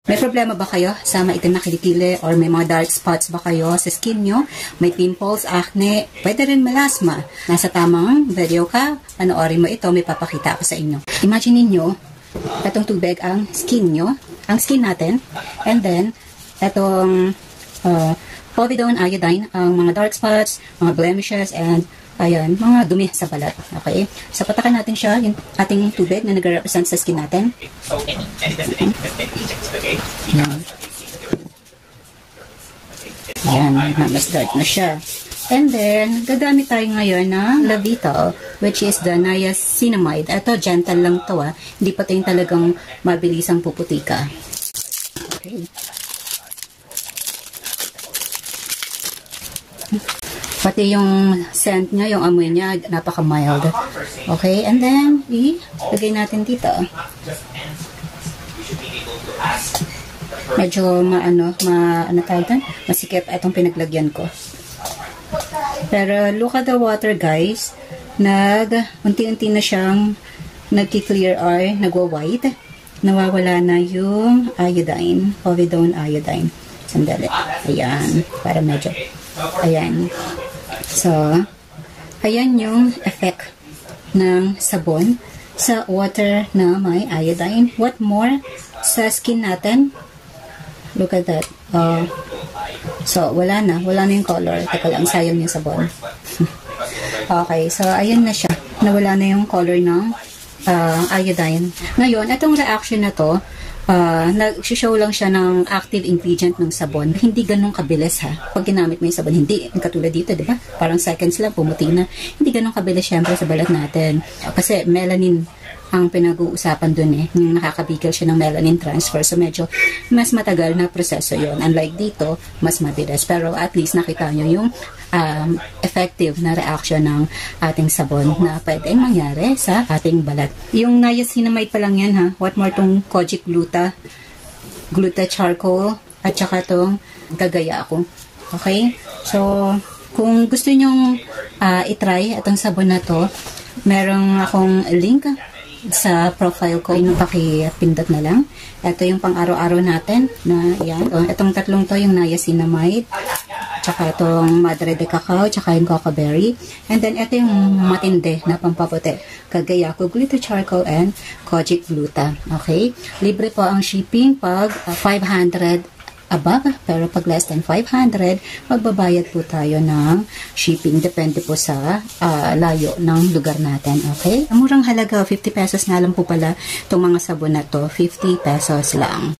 May problema ba kayo sa maitim na kilikili or may mga dark spots ba kayo sa skin nyo? May pimples, acne, pwede rin melasma. Nasa tamang video ka, panoorin mo ito, may papakita ako sa inyo. Imagine niyo, itong tubig ang skin nyo, ang skin natin, and then, itong povidone iodine, ang mga dark spots, mga blemishes, and ayan, mga dumi sa balat. Okay? So, patakan natin siya, yung ating tubig na nag-represent sa skin natin. Ayan. Ayan, mas dark na siya. And then, gagamit tayo ngayon ng Lavital, which is the niacinamide. Ito, gentle lang to Hindi pa ito yung talagang mabilisang puputika. Okay. Pati yung scent niya, yung amoy niya, napaka-mild. Okay, and then, ilagay natin dito. Medyo masikip itong pinaglagyan ko. Pero, look at the water, guys. Unti-unti na siyang nagki-clear or nagwa-white. Nawawala na yung iodine, povidone iodine. Sandali. Ayan, para medyo, ayan. So, ayan yung effect ng sabon sa water na may iodine. What more, sa skin natin, look at that. So, wala na yung color. Teka lang, sayang yung sabon. Okay, so, ayan na siya. Nawala na yung color ng iodine. Ngayon, itong reaction na to, nag-show lang siya ng active ingredient ng sabon. Hindi ganun kabilis Pag ginamit mo yung sabon, hindi. Katulad dito, di ba? Parang seconds lang, pumuti na. Hindi ganun kabilis syempre sa balat natin. Kasi melanin ang pinag-uusapan dun yung nakakabigil siya ng melanin transfer. So, medyo mas matagal na proseso yon. Unlike dito, mas mabilis. Pero at least nakita nyo yung effective na reaction ng ating sabon na pwedeng mangyari sa ating balat. Yung niacinamide pa lang yan What more tong kojic gluta charcoal, at saka tong gagaya ako. Okay? So, kung gusto nyong itry itong sabon na to, merong akong link sa profile ko, pakipindot na lang. Ito yung pang araw-araw natin na yan. Itong tatlong to, yung niacinamide, tsaka itong madre de cacao, tsaka yung cocoa berry. And then, ito yung matindi na pampaputi. Kagayako, gluta charcoal, and kojic gluta. Okay? Libre po ang shipping pag 500 above, pero pag less than 500, magbabayad po tayo ng shipping. Depende po sa layo ng lugar natin. Okay? Murang halaga, 50 pesos na lang po pala itong mga sabon na to. 50 pesos lang.